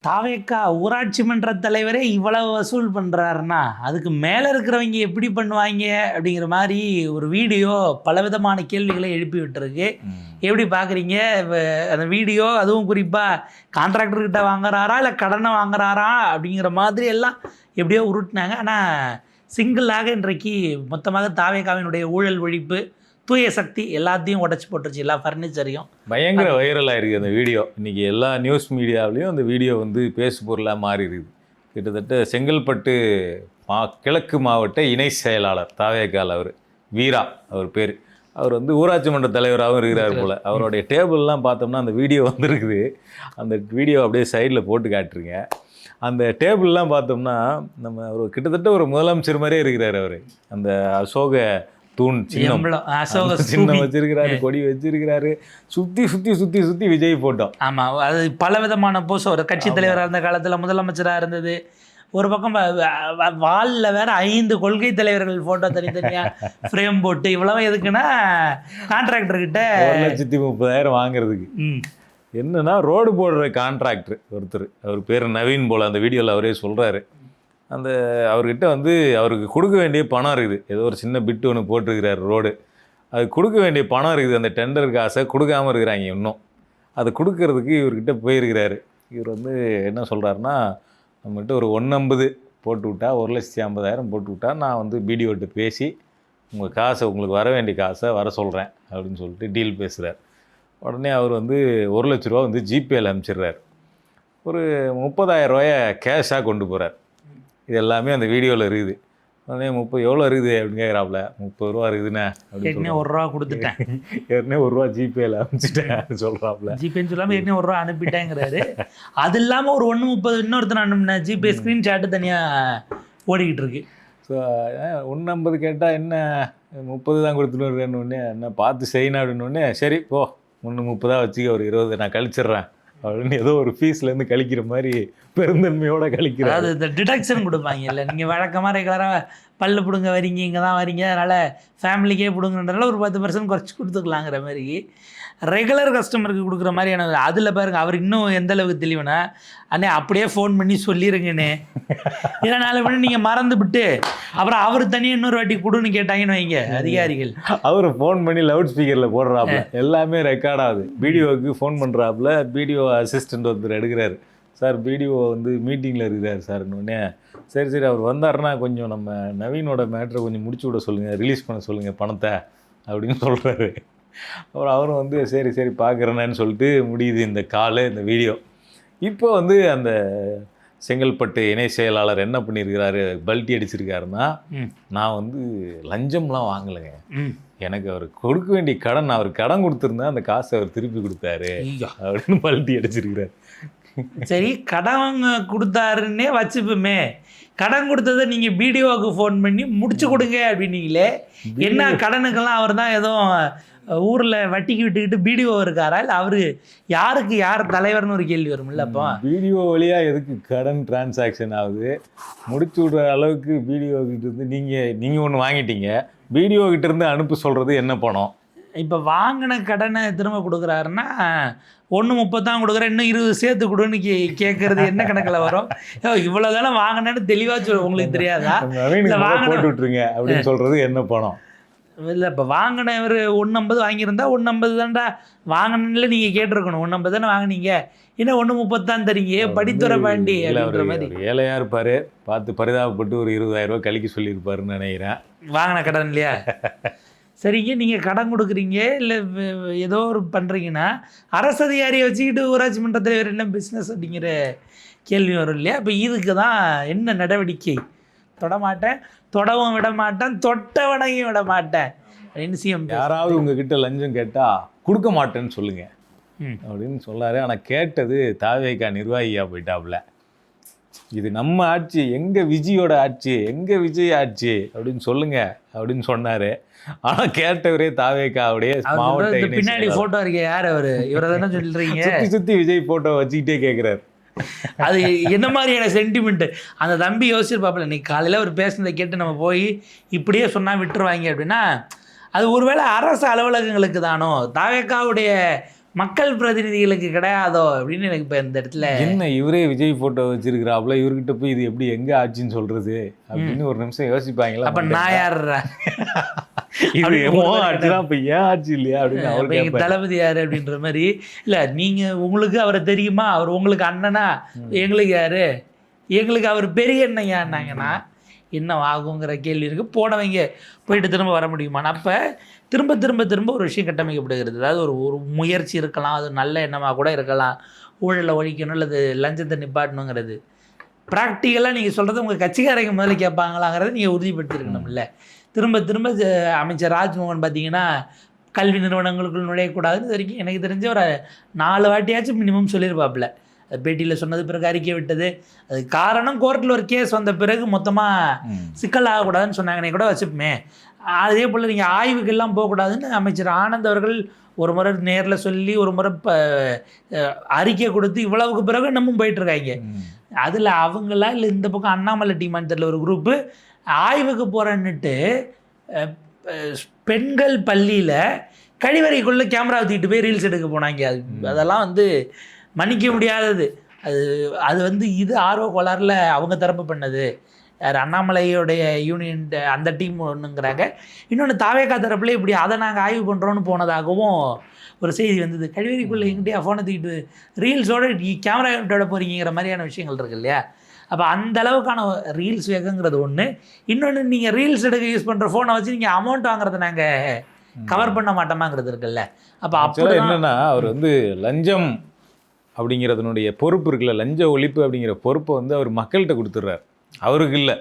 தாவேக்கா ஊராட்சி மன்ற தலைவரே இவ்வளவு வசூல் பண்ணுறாருன்னா அதுக்கு மேலே இருக்கிறவங்க எப்படி பண்ணுவாங்க அப்படிங்கிற மாதிரி ஒரு வீடியோ பலவிதமான கேள்விகளை எழுப்பி விட்டுருக்கு. எப்படி பார்க்குறீங்க அந்த வீடியோ? அதுவும் குறிப்பாக கான்ட்ராக்டர்கிட்ட வாங்குறாரா இல்லை கடனை வாங்குறாரா அப்படிங்கிற மாதிரி எல்லாம் எப்படியோ உருட்டினாங்க. ஆனால் சிங்கிளாக இன்றைக்கு மொத்தமாக தாவேக்காவினுடைய ஊழல் ஒழிப்பு, தூய சக்தி எல்லாத்தையும் உடச்சி போட்டுருச்சு, எல்லா ஃபர்னிச்சரையும். பயங்கர வைரலாக இருக்குது அந்த வீடியோ. இன்றைக்கி எல்லா நியூஸ் மீடியாவிலையும் அந்த வீடியோ வந்து பேசு பொருளாக மாறி இருக்குது. கிட்டத்தட்ட செங்கல்பட்டு கிழக்கு மாவட்ட இணை செயலாளர் தாவேக்கால் அவர் வீரா அவர் பேர். அவர் வந்து ஊராட்சி மன்ற தலைவராகவும் இருக்கிறார் போல். அவருடைய டேபிள்லாம் பார்த்தோம்னா அந்த வீடியோ வந்துருக்குது. அந்த வீடியோ அப்படியே சைடில் போட்டு காட்டுருங்க. அந்த டேபிள்லாம் பார்த்தோம்னா நம்ம ஒரு கிட்டத்தட்ட ஒரு முதலமைச்சர் மாதிரியே இருக்கிறார் அவர். அந்த அசோக தூண் சின்னம் வச்சிருக்கிறாரு, கொடி வச்சிருக்கிறாரு, சுத்தி சுத்தி சுத்தி சுத்தி விஜய் போட்டோ. ஆமா, அது பல விதமான போஸ். ஒரு கட்சி தலைவராக இருந்த காலத்துல முதலமைச்சராக இருந்தது. ஒரு பக்கம் வாலில் வேற 5 கொள்கை தலைவர்கள் போட்டோ தனித்தனியா ஃப்ரேம் போட்டு. இவ்வளவு எதுக்குன்னா கான்ட்ராக்டர் கிட்ட 1,30,000 வாங்குறதுக்கு. என்னன்னா ரோடு போடுற கான்ட்ராக்டர் ஒருத்தர், அவர் பேர் நவீன் போல. அந்த வீடியோவில் அவரே சொல்றாரு. அந்த அவர்கிட்ட வந்து அவருக்கு கொடுக்க வேண்டிய பணம் இருக்குது. ஏதோ ஒரு சின்ன பிட்டு ஒன்று போட்டிருக்கிறார் ரோடு. அது கொடுக்க வேண்டிய பணம் இருக்குது. அந்த டெண்டர் காசை கொடுக்காமல் இருக்கிறாங்க இன்னும். அது கொடுக்கறதுக்கு இவர்கிட்ட போயிருக்கிறாரு. இவர் வந்து என்ன சொல்கிறாருன்னா, நம்மகிட்ட ஒரு 150 போட்டு விட்டா, 1,50,000 போட்டு விட்டா நான் வந்து பிடிஓட்ட பேசி உங்கள் காசை, உங்களுக்கு வர வேண்டிய காசை வர சொல்கிறேன் அப்படின்னு சொல்லிட்டு டீல் பேசுகிறார். உடனே அவர் வந்து 1 லட்ச ரூபா வந்து ஜிபேயில் அனுப்பிச்சிடுறார். ஒரு 30,000 ரூபாயை கேஷாக கொண்டு போகிறார். இது எல்லாமே அந்த வீடியோவில் இருக்குது. உடனே 30 எவ்வளோ இருக்குது அப்படின்னு கேட்குறாப்புல. 30 ரூபா இருக்குதுண்ணே அப்படின்னு. 1 ரூபா கொடுத்துட்டேன், ஏற்கனவே 1 ரூபா ஜிபேயில் அனுப்பிச்சிட்டேன் சொல்கிறாப்புல. ஜிபேன்னு சொல்லாமல் ஏற்கனவே 1 ரூபா அனுப்பிட்டேங்கிறாரு. அது இல்லாமல் ஒரு 1.30 இன்னொருத்தர் அனுப்பினேன் ஜிபே ஸ்க்ரீன்ஷாட்டு தனியாக ஓடிக்கிட்டு இருக்கு. ஸோ 1.50 கேட்டால் என்ன 30 தான் கொடுத்துட்டு வரேன்னு என்ன பார்த்து செய்யணும் அப்படின்னு. சரி போ 1.30 வச்சுக்க, ஒரு 20 நான் கழிச்சிட்றேன் அப்படின்னு ஏதோ ஒரு ஃபீஸ்லேருந்து கழிக்கிற மாதிரி பெருந்தன்மையோட கழிக்கிறார். அதாவது இந்த டிடக்ஷன் கொடுப்பாங்க இல்லை, நீங்கள் வழக்கமாக ரெகுலராக பல்லு பிடுங்க வரீங்க, இங்கே தான் வரீங்க, அதனால் ஃபேமிலிக்கே பிடுங்கன்றதால ஒரு 10% குறைச்சி கொடுத்துக்கலாங்கிற மாதிரி ரெகுலர் கஸ்டமருக்கு கொடுக்குற மாதிரியான. அதில் பாருங்கள், அவர் இன்னும் எந்த அளவுக்கு தெளிவுனா, அண்ணே அப்படியே ஃபோன் பண்ணி சொல்லிடுங்கண்ணே. ஏன்னா நாளை பண்ணி நீங்கள் மறந்து விட்டு அப்புறம் அவர் தனியாக இன்னொரு வாட்டி கொடுன்னு கேட்டாங்கன்னு வைங்க அதிகாரிகள். அவர் ஃபோன் பண்ணி லவுட் ஸ்பீக்கரில் போடுறாப்புல, எல்லாமே ரெக்கார்ட் ஆகுது. பிடிஓவுக்கு ஃபோன் பண்ணுறாப்புல, பிடிஓ அசிஸ்டண்ட் ஒருத்தர் எடுக்கிறாரு. சார் பிடிஓ வந்து மீட்டிங்கில் இருக்கிறார் சார்னு. சரி சரி அவர் வந்தாருன்னா கொஞ்சம் நம்ம நவீனோட மேட்ரை கொஞ்சம் முடிச்சு விட சொல்லுங்கள், ரிலீஸ் பண்ண சொல்லுங்கள் பணத்தை அப்படின்னு சொல்கிறாரு. அப்புறம் அவரும் வந்து சரி சரி பார்க்குறேன்னு சொல்லிட்டு முடியுது இந்த கால், இந்த வீடியோ. இப்போ வந்து அந்த செங்கல்பட்டு இணை செயலாளர் என்ன பண்ணியிருக்கிறாரு, பல்ட்டி அடிச்சிருக்காருன்னா, நான் வந்து லஞ்சம்லாம் வாங்கலைங்க, எனக்கு அவர் கொடுக்க வேண்டிய கடன், அவர் கடன் கொடுத்துருந்தா அந்த காசை அவர் திருப்பி கொடுத்தாரு அப்படின்னு பல்ட்டி அடிச்சிருக்கிறார். சரி, கடன் கொடுத்தாருன்னே வச்சுப்போமே, கடன் கொடுத்ததை நீங்கள் பிடிஓவுக்கு ஃபோன் பண்ணி முடிச்சு கொடுங்க அப்படின்னீங்களே, என்ன கடனுக்கெல்லாம் அவர் தான் ஏதோ ஊரில் வட்டிக்கு விட்டுக்கிட்டு பிடிஓ இருக்காரா, இல்லை அவர் யாருக்கு யார் தலைவர்னு ஒரு கேள்வி வரும்ல. அப்போ பிடிஓ வழியாக எதுக்கு கடன் டிரான்சாக்ஷன் ஆகுது? முடிச்சு விடுற அளவுக்கு பிடிஓ கிட்ட இருந்து நீங்கள் ஒன்று வாங்கிட்டீங்க, பிடிஓ கிட்ட இருந்து அனுப்ப சொல்கிறது என்ன பணம்? இப்போ வாங்கின கடனை திரும்ப கொடுக்குறாருன்னா 1.30 தான் கொடுக்குறேன், இன்னும் 20 சேர்த்து கொடுன்னு கேட்கறது என்ன கணக்கில் வரும்? இவ்வளோ தானே வாங்கினேன்னு தெளிவாக சொல்ல உங்களுக்கு தெரியாதா? போட்டு விட்டுருங்க அப்படின்னு சொல்கிறது என்ன பணம்? இல்லை, இப்போ வாங்கினவர் 1.50 வாங்கியிருந்தா 1.50 தான்டா வாங்கினில் நீங்கள் கேட்டிருக்கணும். 1.50 தானே வாங்கினீங்க, இன்னும் 1.30 தான் தரீங்க, படித்துறை பாண்டி அப்படின்ற மாதிரி. ஏழையாக இருப்பார், பார்த்து பரிதாபப்பட்டு ஒரு 20,000 ரூபா கழிக்க சொல்லியிருப்பாருன்னு நினைக்கிறேன், வாங்கின கடன் இல்லையா? சரிங்க, நீங்கள் கடன் கொடுக்குறீங்க இல்லை ஏதோ ஒரு பண்ணுறீங்கன்னா அரசு அதிகாரியை வச்சுக்கிட்டு ஊராட்சி மன்ற தலைவர் என்ன பிஸ்னஸ் அப்படிங்கிற கேள்வி வரும் இல்லையா? இப்போ இதுக்கு தான் என்ன நடவடிக்கை? தொடமாட்டேன், தொடவும் விட மாட்டேன், தொட்டவனையும் விட மாட்டேன் அப்படின்னு சிஎம். யாராவது உங்ககிட்ட லஞ்சம் கேட்டால் கொடுக்க மாட்டேன்னு சொல்லுங்க அப்படின்னு சொல்லாரு. ஆனால் கேட்டது தாவேக்கா நிர்வாகியாக போயிட்டாப்புல. இது நம்ம ஆட்சி, எங்கள் விஜயோட ஆட்சி, எங்கள் விஜய் ஆட்சி அப்படின்னு சொல்லுங்க அப்படின்னு சொன்னார். ஆனால் கேட்டவரே தாவேக்காவுடைய மாவட்ட பின்னாடி ஃபோட்டோ இருக்கே, யார் அவர்? இவரை தானே சொல்கிறீங்க? சுற்றி சுற்றி விஜய் ஃபோட்டோ வச்சுக்கிட்டே கேட்குறாரு. அது என்ன மாதிரியான சென்டிமெண்ட்டு? அந்த தம்பி யோசிச்சிருப்பாப்பில், இன்னைக்கு காலையில் அவர் பேசுனதை கேட்டு நம்ம போய் இப்படியே சொன்னால் விட்டுருவாங்க அப்படின்னா, அது ஒருவேளை அரசு அலுவலகங்களுக்கு தானோ, தாவேக்காவுடைய மக்கள் பிரதிநிதிகளுக்கு கிடையாதோ அப்படின்னு எனக்கு இப்போ இந்த இடத்துல என்ன இவரே விஜய் போட்டோ வச்சிருக்கிறாப்புல, இவர்கிட்ட போய் இது எப்படி எங்க ஆச்சுன்னு சொல்றது அப்படின்னு ஒரு நிமிஷம் யோசிப்பாங்களா? அப்ப நான் யார் இது ஆச்சுன்னா இப்ப ஏன் ஆச்சு இல்லையா அப்படின்னு அவர் எங்க தளபதி யாரு அப்படின்ற மாதிரி. இல்ல நீங்க உங்களுக்கு அவரை தெரியுமா, அவர் உங்களுக்கு அண்ணனா, எங்களுக்கு யாரு, எங்களுக்கு அவர் பெரிய அண்ணையான்னாங்கன்னா என்ன ஆகுங்கிற கேள்வி இருக்குது. போனவங்க போயிட்டு திரும்ப வர முடியுமான்னு. அப்போ திரும்ப திரும்ப திரும்ப ஒரு விஷயம் கட்டமைக்கப்படுகிறது. அதாவது ஒரு முயற்சி இருக்கலாம், அது நல்ல எண்ணமாக கூட இருக்கலாம், ஊழலை ஒழிக்கணும் அல்லது லஞ்சத்தை நிப்பாட்டணுங்கிறது. ப்ராக்டிக்கலாக நீங்கள் சொல்கிறது உங்கள் கட்சிக்காரங்க முதல்ல கேட்பாங்களாங்கிறத நீங்கள் உறுதிப்படுத்திருக்கணும்ல. திரும்ப திரும்ப அமைச்சர் ராஜ்மோகன் பார்த்தீங்கன்னா கல்வி நிறுவனங்களுக்குள் நுழையக்கூடாதுன்னு இது வரைக்கும் எனக்கு தெரிஞ்ச ஒரு 4 வாட்டியாச்சும் மினிமம் சொல்லியிருப்பாப்புல. பேட்டியில் சொன்னது, பிறகு அறிக்கை விட்டது. அது காரணம் கோர்ட்டில் ஒரு கேஸ் வந்த பிறகு மொத்தமாக சிக்கல் ஆகக்கூடாதுன்னு சொன்னாங்கன்னே கூட வச்சுப்போமே. அதே போல் நீங்கள் ஆய்வுக்கெல்லாம் போகக்கூடாதுன்னு அமைச்சர் ஆனந்த் அவர்கள் ஒரு முறை நேரில் சொல்லி ஒரு முறை அறிக்கை கொடுத்து இவ்வளவுக்கு பிறகு இன்னமும் போயிட்டுருக்காங்க. அதில் அவங்களா இல்லை இந்த பக்கம் அண்ணாமலை டீமான்னு தெரியல ஒரு குரூப்பு ஆய்வுக்கு போகிறேன்னுட்டு பெண்கள் பள்ளியில் கழிவறைக்குள்ளே கேமரா தூக்கிட்டு போய் ரீல்ஸ் எடுக்க போனாங்க. அதெல்லாம் வந்து மன்னிக்க முடியாதது. அது இது ஆர்வ கோளாறில் அவங்க தரப்பு பண்ணது. யார் அண்ணாமலையோடைய யூனியன் அந்த டீம் ஒன்றுங்கிறாங்க. இன்னொன்று தாவேக்கா தரப்புல இப்படி அதை நாங்கள் ஆய்வு பண்ணுறோன்னு போனதாகவும் ஒரு செய்தி வந்தது. கழிவறைக்குள்ளே எங்கிட்டே ஃபோனை தூக்கிட்டு ரீல்ஸோட கேமரா விட போகிறீங்கிற மாதிரியான விஷயங்கள் இருக்கு இல்லையா. அப்போ அந்த அளவுக்கான ரீல்ஸ் வேகங்கிறது ஒன்று. இன்னொன்று நீங்கள் ரீல்ஸ் எடுக்க யூஸ் பண்ணுற ஃபோனை வச்சு நீங்கள் அமௌண்ட் வாங்குறத நாங்கள் கவர் பண்ண மாட்டோமாங்கிறது இருக்குல்ல. அப்போ அப்போ என்னென்னா அவர் லஞ்சம் அப்படிங்கிறதுனுடைய பொறுப்பு இருக்குல்ல, லஞ்ச ஒழிப்பு அப்படிங்கிற பொறுப்பை அவர் மக்கள்கிட்ட கொடுத்துட்றாரு. அவருக்கு இல்லை.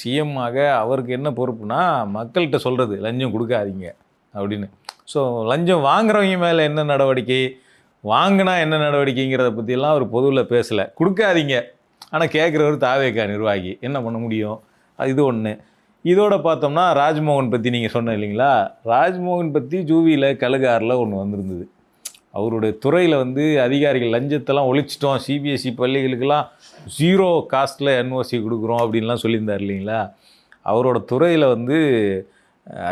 சிஎம்மாக அவருக்கு என்ன பொறுப்புனா மக்கள்கிட்ட சொல்கிறது லஞ்சம் கொடுக்காதீங்க அப்படின்னு. ஸோ லஞ்சம் வாங்குறவங்க மேலே என்ன நடவடிக்கை, வாங்கினா என்ன நடவடிக்கைங்கிறத பற்றியெல்லாம் அவர் பொதுவில் பேசலை. கொடுக்காதீங்க, ஆனால் கேட்குறவர் தாவேக்கா நிர்வாகி என்ன பண்ண முடியும். இது ஒன்று. இதோட பார்த்தோம்னா ராஜ்மோகன் பற்றி நீங்கள் சொன்ன இல்லைங்களா, ராஜ்மோகன் பற்றி ஜூவியில் கழுகாரில் ஒன்று வந்திருந்தது. அவருடைய துறையில் அதிகாரிகள் லஞ்சத்தெல்லாம் ஒழிச்சிட்டோம், சிபிஎஸ்சி பள்ளிகளுக்கெல்லாம் 0 காஸ்ட்டில் என்ஓசி கொடுக்குறோம் அப்படின்லாம் சொல்லியிருந்தார் இல்லைங்களா. அவரோட துறையில்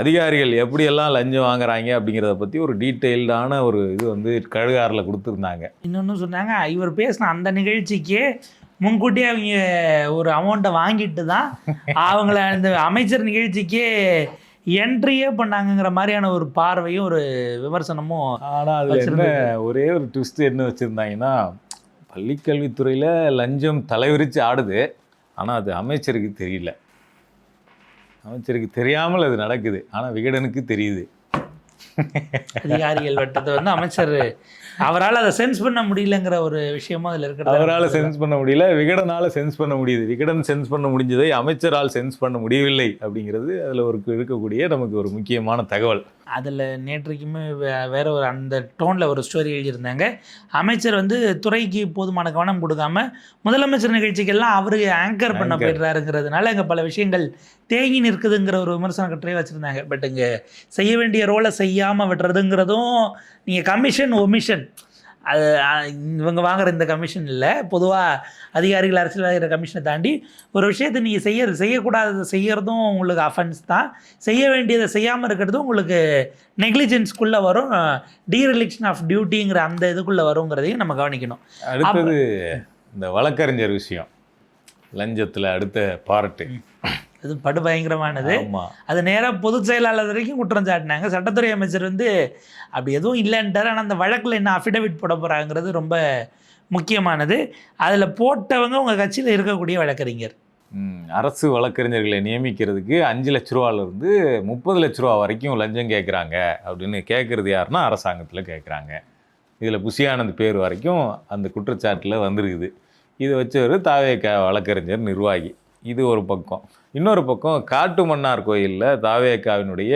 அதிகாரிகள் எப்படியெல்லாம் லஞ்சம் வாங்குறாங்க அப்படிங்கிறத பற்றி ஒரு டீட்டெயில்டான ஒரு இது கழுகாரில் கொடுத்துருந்தாங்க. இன்னொன்று சொன்னாங்க, இவர் பேசின அந்த நிகழ்ச்சிக்கே முன்கூட்டியே அவங்க ஒரு அமௌண்ட்டை வாங்கிட்டு தான் அவங்கள அந்த அமைச்சர் நிகழ்ச்சிக்கே என்ட்ரியே பண்ணாங்கங்கிற மாதிரியான ஒரு பார்வையும் ஒரு விமர்சனமும். ஆனால் அதில் என்ன ஒரே ஒரு ட்விஸ்ட் என்ன வச்சுருந்தாங்கன்னா, பள்ளிக்கல்வித்துறையில் லஞ்சம் தலைவிரித்து ஆடுது, ஆனால் அது அமைச்சருக்கு தெரியல. அமைச்சருக்கு தெரியாமல் அது நடக்குது, ஆனால் விகடனுக்கு தெரியுது. அதிகாரிகள் வட்டத்தை அமைச்சர் அவரால் அதை சென்ஸ் பண்ண முடியலங்கிற ஒரு விஷயமும் அதில் இருக்கிறது. அவரால் சென்ஸ் பண்ண முடியல, விகடனால் சென்ஸ் பண்ண முடியுது. விகடன் சென்ஸ் பண்ண முடிஞ்சதை அமைச்சரால் சென்ஸ் பண்ண முடியவில்லை அப்படிங்கிறது அதில் இருக்கக்கூடிய நமக்கு ஒரு முக்கியமான தகவல். அதில் நேற்றைக்குமே வேற ஒரு அந்த டோனில் ஒரு ஸ்டோரி எழுதியிருந்தாங்க. அமைச்சர் துறைக்கு போதுமான கவனம் கொடுக்காம முதலமைச்சர் நிகழ்ச்சிக்கெல்லாம் அவரு ஆங்கர் பண்ண போயிடுறாருங்கிறதுனால இங்கே பல விஷயங்கள் தேங்கி நிற்குதுங்கிற ஒரு விமர்சன கட்டுரையை வச்சுருந்தாங்க. பட் இங்கே செய்ய வேண்டிய ரோலை செய்யாமல் விடுறதுங்கிறதும் நீங்கள் கமிஷன் ஒமிஷன் அது இவங்க வாங்குகிற இந்த கமிஷன் இல்லை, பொதுவாக அதிகாரிகள் அரசியல்வாதிகிற கமிஷனை தாண்டி ஒரு விஷயத்தை நீங்கள் செய்யக்கூடாததை செய்கிறதும் உங்களுக்கு அஃபென்ஸ் தான், செய்ய வேண்டியதை செய்யாமல் இருக்கிறதும் உங்களுக்கு நெக்லிஜென்ஸ்குள்ளே வரும், டீரிலிக்ஷன் ஆஃப் டியூட்டிங்கிற அந்த இதுக்குள்ளே வருங்கிறதையும் நம்ம கவனிக்கணும். அடுத்தது இந்த வழக்கறிஞர் விஷயம், லஞ்சத்தில் அடுத்த பார்ட்டு அது படுபயங்கரமானது. அது நேராக பொதுச் செயலாளர் வரைக்கும் குற்றம் சாட்டினாங்க. சட்டத்துறை அமைச்சர் அப்படி எதுவும் இல்லைன்ட்டார். ஆனால் அந்த வழக்கில் என்ன அஃபிடவிட் போட போகிறாங்கிறது ரொம்ப முக்கியமானது. அதில் போட்டவங்க உங்கள் கட்சியில் இருக்கக்கூடிய வழக்கறிஞர். அரசு வழக்கறிஞர்களை நியமிக்கிறதுக்கு 5 லட்ச ரூபாலேருந்து 30 லட்ச ரூபா வரைக்கும் லஞ்சம் கேட்குறாங்க அப்படின்னு கேட்குறது யாருன்னா அரசாங்கத்தில் கேட்குறாங்க. இதில் புஷியானந்த் பேர் வரைக்கும் அந்த குற்றச்சாட்டில் வந்திருக்குது. இதை வச்சவர் தாவேக்கா வழக்கறிஞர் நிர்வாகி. இது ஒரு பக்கம். இன்னொரு பக்கம் காட்டுமன்னார் கோயிலில் தாவேக்காவினுடைய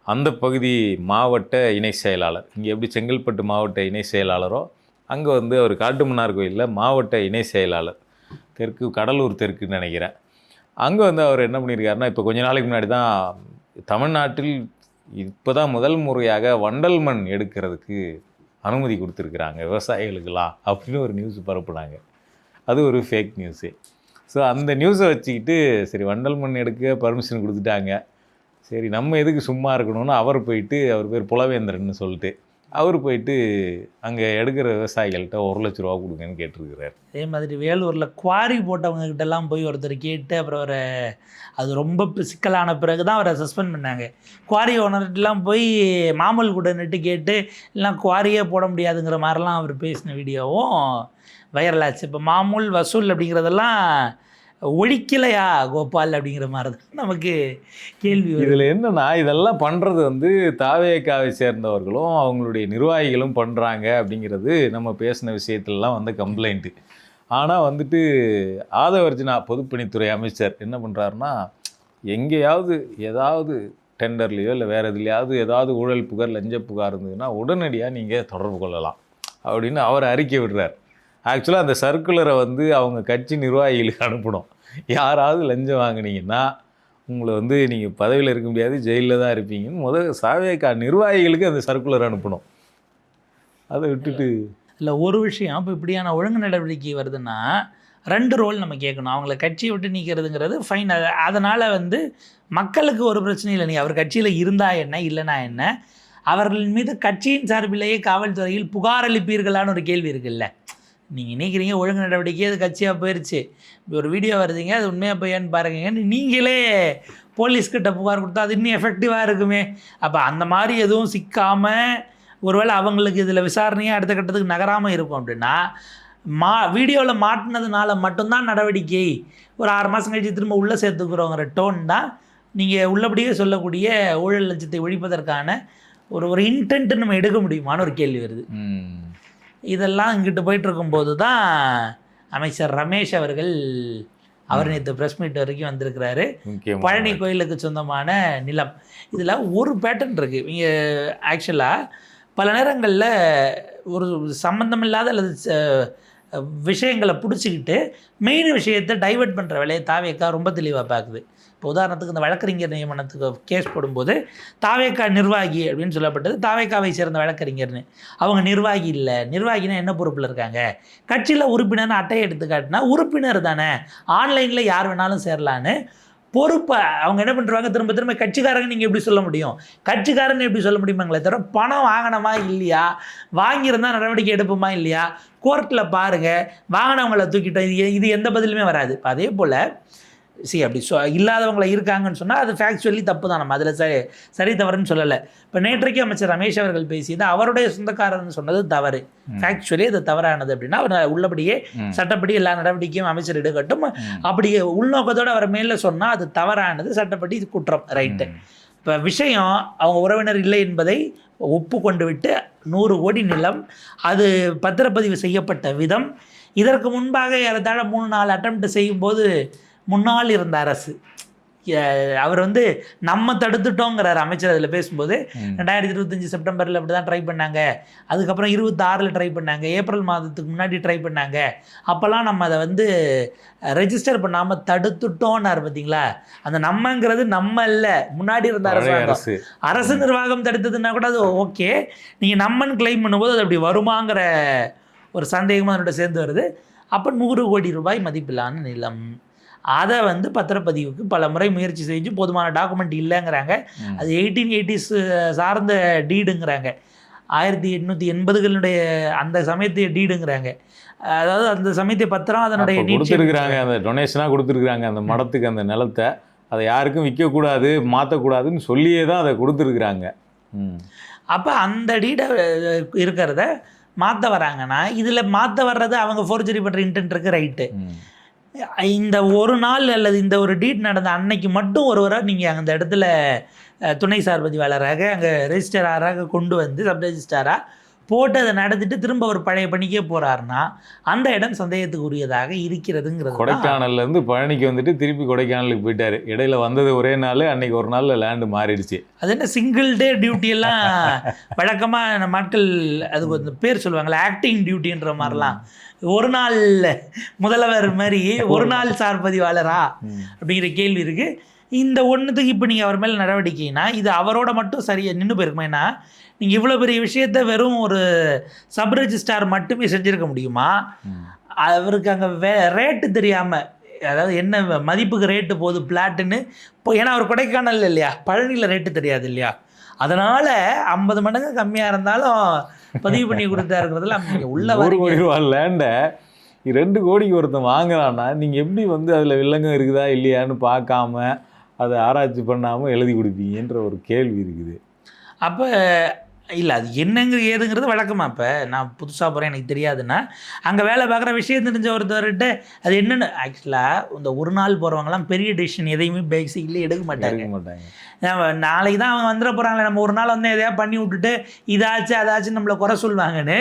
அந்த பகுதி மாவட்ட இணை செயலாளர், இங்கே எப்படி செங்கல்பட்டு மாவட்ட இணை செயலாளரோ அங்கே அவர் காட்டுமன்னார் கோயிலில் மாவட்ட இணை செயலாளர், தெற்கு கடலூர் தெற்குன்னு நினைக்கிறேன். அங்கே அவர் என்ன பண்ணியிருக்காருன்னா, இப்போ கொஞ்ச நாளைக்கு முன்னாடி தான் தமிழ்நாட்டில் இப்போ தான் முதல் முறையாக வண்டல் மண் எடுக்கிறதுக்கு அனுமதி கொடுத்துருக்குறாங்க விவசாயிகளுக்கெல்லாம் அப்படின்னு ஒரு நியூஸ் பரப்புனாங்க. அது ஒரு ஃபேக் நியூஸு. ஸோ அந்த நியூஸை வச்சுக்கிட்டு சரி வண்டல் மண் எடுக்க பர்மிஷன் கொடுத்துட்டாங்க, சரி நம்ம எதுக்கு சும்மா இருக்கணும்னு அவர் போயிட்டு, அவர் பேர் புலவேந்திரன்னு சொல்லிட்டு அவர் போயிட்டு அங்கே எடுக்கிற விவசாயிகள்கிட்ட 1,00,000 ரூபா கொடுங்கன்னு கேட்டிருக்கிறார். அதே மாதிரி வேலூரில் குவாரி போட்டவங்க கிட்டலாம் போய் ஒருத்தர் கேட்டு அப்புறம் அவரை அது ரொம்ப சிக்கலான பிறகு தான் அவரை சஸ்பெண்ட் பண்ணாங்க. குவாரி ஓனர்கிட்டலாம் போய் மாமல் கூட நட்டு கேட்டு எல்லாம் குவாரியே போட முடியாதுங்கிற மாதிரிலாம் அவர் பேசின வீடியோவும் வைரல் ஆச்சு. இப்போ மாமூல் வசூல் அப்படிங்கிறதெல்லாம் ஒழிக்கலையா கோபால் அப்படிங்கிற மாதிரி தான் நமக்கு கேள்வி. இதில் என்னன்னா இதெல்லாம் பண்ணுறது வந்து தாவேகாவை சேர்ந்தவர்களும் அவங்களுடைய நிர்வாகிகளும் பண்ணுறாங்க அப்படிங்கிறது நம்ம பேசின விஷயத்துலலாம் வந்து கம்ப்ளைண்ட்டு. ஆனால் வந்துட்டு ஆதவர்ஜுனா பொதுப்பணித்துறை அமைச்சர் என்ன பண்ணுறாருன்னா, எங்கேயாவது ஏதாவது டெண்டர்லேயோ இல்லை வேறு எதுலையாவது ஏதாவது ஊழல் புகார் லஞ்ச புகார் இருந்ததுன்னா உடனடியாக நீங்கள் தொடர்பு கொள்ளலாம் அப்படின்னு அவர் அறிக்கை விடுறார். ஆக்சுவலாக அந்த சர்க்குலரை வந்து அவங்க கட்சி நிர்வாகிகளுக்கு அனுப்பணும். யாராவது லஞ்சம் வாங்கினீங்கன்னா உங்களை வந்து நீங்கள் பதவியில் இருக்க முடியாது, ஜெயிலில் தான் இருப்பீங்கன்னு முதல் தாவேகா நிர்வாகிகளுக்கு அந்த சர்க்குலர் அனுப்பணும். அதை விட்டுட்டு இல்லை ஒரு விஷயம் இப்போ இப்படியான ஒழுங்கு நடவடிக்கை வருதுன்னா 2 ரோல் நம்ம கேட்கணும். அவங்கள கட்சியை விட்டு நீக்கிறதுங்கிறது ஃபைன். அதனால் வந்து மக்களுக்கு ஒரு பிரச்சனையும் இல்லை. நீ அவர் கட்சியில் இருந்தால் என்ன இல்லைனா என்ன, அவர்களின் மீது கட்சியின் சார்பிலேயே காவல்துறையில் புகார் அளிப்பீர்களான்னு ஒரு கேள்வி இருக்குல்ல. நீங்கள் நீக்கிறீங்க, ஒழுங்கு நடவடிக்கை அது கட்சியாக போயிடுச்சு, இப்படி ஒரு வீடியோ வருதுங்க, அது உண்மையாக போயான்னு பாருங்கன்னு நீங்களே போலீஸ்கிட்ட புகார் கொடுத்தா அது இன்னும் எஃபெக்டிவாக இருக்குமே. அப்போ அந்த மாதிரி எதுவும் சிக்காமல் ஒருவேளை அவங்களுக்கு இதில் விசாரணையாக அடுத்த கட்டத்துக்கு நகராமல் இருக்கும் அப்படின்னா வீடியோவில் மாட்டினதுனால மட்டும்தான் நடவடிக்கை, ஒரு 6 மாதம் கழிச்சு திரும்ப உள்ளே சேர்த்துக்கிறோங்கிற டோன் தான் நீங்கள் உள்ளபடியே சொல்லக்கூடிய ஊழல் லட்சத்தை ஒழிப்பதற்கான ஒரு இன்டென்ட் நம்ம எடுக்க முடியுமான்னு ஒரு கேள்வி வருது. இதெல்லாம் இங்கிட்டு போயிட்டுருக்கும்போது தான் அமைச்சர் ரமேஷ் அவர்கள் அவர் நேற்று ப்ரெஸ் மீட் வரைக்கும் வந்திருக்கிறாரு. பழனி கோயிலுக்கு சொந்தமான நிலம். இதில் ஒரு பேட்டர்ன் இருக்குது. இவங்க ஆக்சுவலாக பல நேரங்களில் ஒரு சம்மந்தமில்லாத அல்லது விஷயங்களை பிடிச்சிக்கிட்டு மெயின் விஷயத்தை டைவெர்ட் பண்ணுற வேலையை தாவேகா ரொம்ப தெளிவாக பார்க்குது. இப்போ உதாரணத்துக்கு இந்த வழக்கறிஞர் நியமனத்துக்கு கேஸ் போடும்போது தாவேகா நிர்வாகி அப்படின்னு சொல்லப்பட்டது தாவேகாவை சேர்ந்த வழக்கறிஞர்னு. அவங்க நிர்வாகி இல்லை. நிர்வாகினா என்ன பொறுப்பில் இருக்காங்க? கட்சியில் உறுப்பினர்னு அட்டையை எடுத்து காட்டினா உறுப்பினர் தானே, ஆன்லைனில் யார் வேணாலும் சேரலான்னு பொறுப்பை அவங்க என்ன பண்ணுறாங்க, திரும்ப திரும்ப கட்சிக்காரங்க நீங்கள் எப்படி சொல்ல முடியும், கட்சிக்காரன்னு எப்படி சொல்ல முடியுமாங்களே தவிர பணம் வாங்கினமா இல்லையா, வாங்கியிருந்தால் நடவடிக்கை எடுப்போமா இல்லையா, கோர்ட்டில் பாருங்கள், வாங்கினவங்களை தூக்கிட்டோம், இது எந்த பதிலுமே வராது. இப்போ அதே போல் அப்படி இல்லாதவங்களை இருக்காங்கன்னு சொன்னால் அது ஃபேக்சுவலி தப்பு தான். நம்ம அதில் சரி தவறுன்னு சொல்லலை. இப்போ நேற்றைக்கு அமைச்சர் ரமேஷ் அவர்கள் பேசியது அவருடைய சொந்தக்காரர்னு சொன்னது தவறு, ஃபேக்சுவலி அது தவறானது அப்படின்னா அவர் உள்ளபடியே சட்டப்படி எல்லா நடவடிக்கையும் அமைச்சர் எடுக்கட்டும். அப்படி உள்நோக்கத்தோடு அவர் மேலே சொன்னால் அது தவறானது, சட்டப்படி இது குற்றம், ரைட்டு. இப்போ விஷயம் அவங்க உறவினர் இல்லை என்பதை ஒப்புக்கொண்டு விட்டு 100 கோடி நிலம் அது பத்திரப்பதிவு செய்யப்பட்ட விதம், இதற்கு முன்பாக ஏறத்தாழ 3-4 அட்டெம்ப்ட் செய்யும்போது முன்னால் இருந்த அரசு அவர் வந்து நம்ம தடுத்துட்டோங்கிறார் அமைச்சர் அதில் பேசும்போது. 2025 செப்டம்பரில் அப்படி தான் ட்ரை பண்ணாங்க, அதுக்கப்புறம் 26 ட்ரை பண்ணாங்க, ஏப்ரல் மாதத்துக்கு முன்னாடி ட்ரை பண்ணாங்க, அப்போல்லாம் நம்ம அதை வந்து ரெஜிஸ்டர் பண்ணாமல் தடுத்துட்டோன்னாரு. பார்த்தீங்களா, அந்த நம்மங்கிறது நம்ம இல்லை, முன்னாடி இருந்த அரசு நிர்வாகம் தடுத்ததுன்னா கூட அது ஓகே, நீங்கள் நம்மன்னு கிளைம் பண்ணும்போது அது அப்படி வருமாங்கிற ஒரு சந்தேகமாக அதனோட சேர்ந்து வருது. அப்போ 100 கோடி ரூபாய் மதிப்பிலான நிலம், அதை வந்து பத்திரப்பதிவுக்கு பல முறை முயற்சி செஞ்சு போதுமான டாக்குமெண்ட் இல்லைங்கிறாங்க. அது 1880s சார்ந்த டீடுங்கிறாங்க, 1880களுடைய அந்த சமயத்து டீடுங்கிறாங்க. அதாவது அந்த சமயத்தை பத்திரம் அதனுடைய கொடுத்துருக்குறாங்க, அந்த டொனேஷனாக கொடுத்துருக்குறாங்க அந்த மடத்துக்கு அந்த நிலத்தை, அதை யாருக்கும் விற்கக்கூடாது மாற்றக்கூடாதுன்னு சொல்லியே தான் அதை கொடுத்துருக்குறாங்க. அப்போ அந்த டீடை இருக்கிறத மாற்ற வராங்கன்னா இதில் மாற்ற வர்றது அவங்க ஃபோர்ஜரி பண்ணுற இன்டென்ட் இருக்குது, ரைட்டு. இந்த ஒரு நாள் அல்லது இந்த ஒரு டீட் நடந்த அன்னைக்கு மட்டும் ஒருவரை நீங்கள் அந்த இடத்துல துணை சார் பதிவாளராக அங்கே ரெஜிஸ்டராக கொண்டு வந்து சப் ரெஜிஸ்டராக போட்டு அதை நடத்திட்டு திரும்ப ஒரு பழைய பணிக்கே போகிறாருன்னா அந்த இடம் சந்தேகத்துக்கு உரியதாக இருக்கிறதுங்கிறது. கொடைக்கானல்லேருந்து பழனிக்கு வந்துட்டு திருப்பி கொடைக்கானலுக்கு போயிட்டார், இடையில வந்தது ஒரே நாள், அன்னைக்கு ஒரு நாளில் லேண்டு மாறிடுச்சு. அது என்ன சிங்கிள் டே டியூட்டியெல்லாம் வழக்கமாக நம்ம மக்கள் அதுக்கு வந்து பேர் சொல்லுவாங்களே ஆக்டிங் டியூட்டின்ற மாதிரிலாம், ஒரு நாள் முதல்வர் மாதிரி ஒரு நாள் சார் பதிவாளரா அப்படிங்கிற கேள்வி இருக்குது. இந்த ஒன்றுத்துக்கு இப்போ நீங்கள் அவர் மேலே நடவடிக்கைனா இது அவரோட மட்டும் சரியாக நின்று போயிருக்குமா? ஏன்னா நீங்கள் இவ்வளோ பெரிய விஷயத்த வெறும் ஒரு சப் ரெஜிஸ்டார் மட்டுமே செஞ்சுருக்க முடியுமா? அவருக்கு அங்கே ரேட்டு தெரியாமல், அதாவது என்ன மதிப்புக்கு ரேட்டு போகுது பிளாட்டுன்னு இப்போ, ஏன்னா அவர் கொடைக்கானல் இல்லையா, பழனியில் ரேட்டு தெரியாது இல்லையா, அதனால் 50 மடங்கு கம்மியாக இருந்தாலும் பதிவு பண்ணி கொடுத்தாருங்கிறதுல நீங்கள் உள்ள 1 கோடி ரூபா லேண்டை 2 கோடிக்கு ஒருத்தன் வாங்குறான்னா நீங்கள் எப்படி வந்து அதில் வில்லங்கம் இருக்குதா இல்லையான்னு பார்க்காம அதை ஆராய்ச்சி பண்ணாமல் எழுதி கொடுப்பீங்கன்ற ஒரு கேள்வி இருக்குது. அப்போ இல்லை அது என்னங்க ஏதுங்கிறது வழக்கமாக. இப்போ நான் புதுசாக போகிறேன் எனக்கு தெரியாதுன்னா அங்கே வேலை பார்க்குற விஷயம் தெரிஞ்ச ஒருத்தர்கிட்ட அது என்னென்னு ஆக்சுவலாக இந்த ஒரு நாள் போகிறவங்களாம் பெரிய டிசிஷன் எதையுமே பேசிக்கலி எடுக்க மாட்டாங்க. நாளைக்கு தான் அவங்க வந்துட போகிறாங்களே, நம்ம ஒரு நாள் வந்து எதையா பண்ணி விட்டுட்டு இதாச்சு அதாச்சும் நம்மளை குறை சொல்லுவாங்கன்னு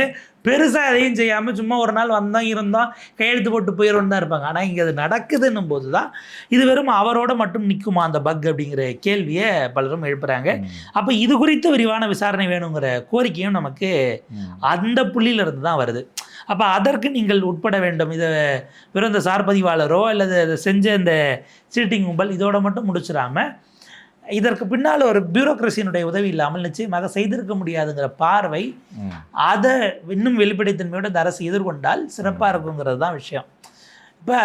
பெருசாக எதையும் செய்யாமல் சும்மா ஒரு நாள் வந்தோம் இருந்தோம் கையெழுத்து போட்டு போயிடும் தான் இருப்பாங்க. ஆனால் இங்கே அது நடக்குதுன்னும் போது தான் இது வெறும் அவரோட மட்டும் நிற்குமா அந்த பக் அப்படிங்கிற கேள்வியை பலரும் எழுப்புறாங்க. அப்போ இது குறித்து விரிவான விசாரணை வேணுங்கிற கோரிக்கையும் நமக்கு அந்த புள்ளியிலிருந்து தான் வருது. அப்போ அதற்கு நீங்கள் உட்பட வேண்டும். இதை வெறும் இந்த சார் பதிவாளரோ அல்லது அதை செஞ்ச இந்த சீட்டிங் கும்பல் இதோட மட்டும் முடிச்சிடாமல் இதற்கு பின்னால் ஒரு பியூரோக்ரஸியினுடைய உதவி இல்லாமல் நிச்சயமாக செய்திருக்க முடியாதுங்கிற பார்வை, அதை இன்னும் வெளிப்படைத்தன்மையோட இந்த அரசு எதிர்கொண்டால் சிறப்பாக இருக்குங்கிறது தான் விஷயம். இப்போ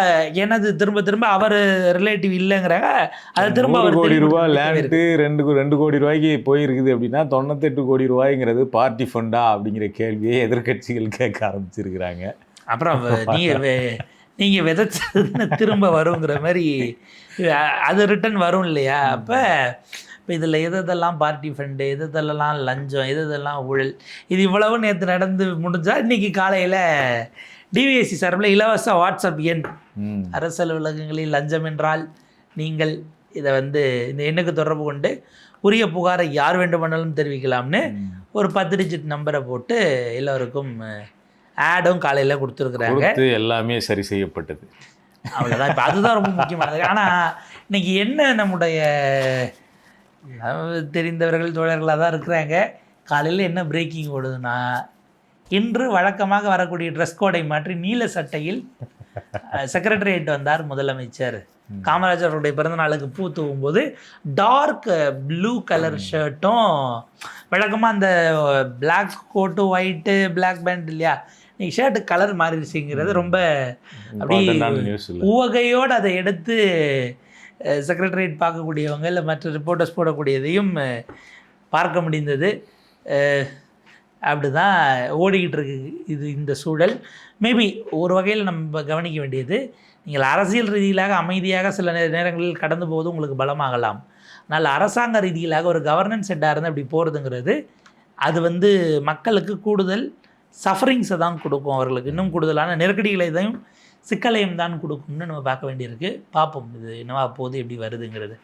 எனது திரும்ப அவர் ரிலேட்டிவ் இல்லைங்கிறாங்க, அதை திரும்ப 1 கோடி ரூபா லேண்டு 2 கோடி ரூபாய்க்கு போயிருக்குது அப்படின்னா 98 கோடி ரூபாய்ங்கிறது பார்ட்டி ஃபண்டா அப்படிங்கிற கேள்வியை எதிர்கட்சிகள் கேட்க ஆரம்பிச்சிருக்கிறாங்க. அப்புறம் நீங்கள் விதைச்சதுன்னு திரும்ப வருங்கிற மாதிரி அது ரிட்டன் வரும் இல்லையா? அப்போ இதில் எதெல்லாம் பார்ட்டி ஃபண்டு, எதெல்லாம் லஞ்சம், எதெல்லாம் ஊழல், இது இவ்வளவு நேற்று நடந்து முடிஞ்சால் இன்றைக்கி காலையில் டிவிஎஸ்சி சார்பில் இலவச வாட்ஸ்அப் எண், அரசு அலுவலகங்களில் லஞ்சம் என்றால் நீங்கள் இதை வந்து இந்த எண்ணுக்கு தொடர்பு கொண்டு உரிய புகாரை யார் வேண்டுமானாலும் தெரிவிக்கலாம்னு ஒரு 10 டிஜிட் நம்பரை போட்டு எல்லோருக்கும் ஆடும் காலையில் கொடுத்துருக்குறாங்க. எல்லாமே சரி செய்யப்பட்டது. அவ்வளோதான். இப்போ அதுதான் ரொம்ப முக்கியமானது. ஆனால் இன்றைக்கி என்ன நம்முடைய தெரிந்தவர்கள் தோழர்களாக தான் இருக்கிறாங்க. காலையில் என்ன பிரேக்கிங் ஓடுதுன்னா, இன்று வழக்கமாக வரக்கூடிய ட்ரெஸ் கோடை மாற்றி நீல சட்டையில் செக்ரட்டரியேட் வந்தார் முதலமைச்சர். காமராஜருடைய பிறந்தநாளுக்கு பூ தூவும் போது டார்க் ப்ளூ கலர் ஷர்ட்டும் வழக்கமாக அந்த black coat white black pant இல்லையா, நீ ஷர்ட்டு கலர் மாறிடுச்சுங்கிறது ரொம்ப அப்படி உவகையோடு அதை எடுத்து செக்ரட்டரியேட் பார்க்கக்கூடியவங்க இல்லை மற்ற ரிப்போர்ட்டர்ஸ் போடக்கூடியதையும் பார்க்க முடிந்தது. அப்படி தான் ஓடிக்கிட்டு இருக்கு இது இந்த சூழல். மேபி ஒரு வகையில் நம்ம கவனிக்க வேண்டியது, நீங்கள் அரசியல் ரீதியிலாக அமைதியாக சில நேரங்களில் கடந்து போவது உங்களுக்கு பலமாகலாம். ஆனால் அரசாங்க ரீதியிலாக ஒரு கவர்னன்ஸ் ஹெட்டாக இருந்து அப்படி போகிறதுங்கிறது அது வந்து மக்களுக்கு கூடுதல் சஃபரிங்ஸை தான் கொடுக்கும். அவர்களுக்கு இன்னும் கூடுதலான நெருக்கடிகளையும் சிக்கலையும் தான் கொடுக்கும்னு நம்ம பார்க்க வேண்டியிருக்கு. பார்ப்போம் இது என்னவா போகுது எப்படி வருதுங்கிறது.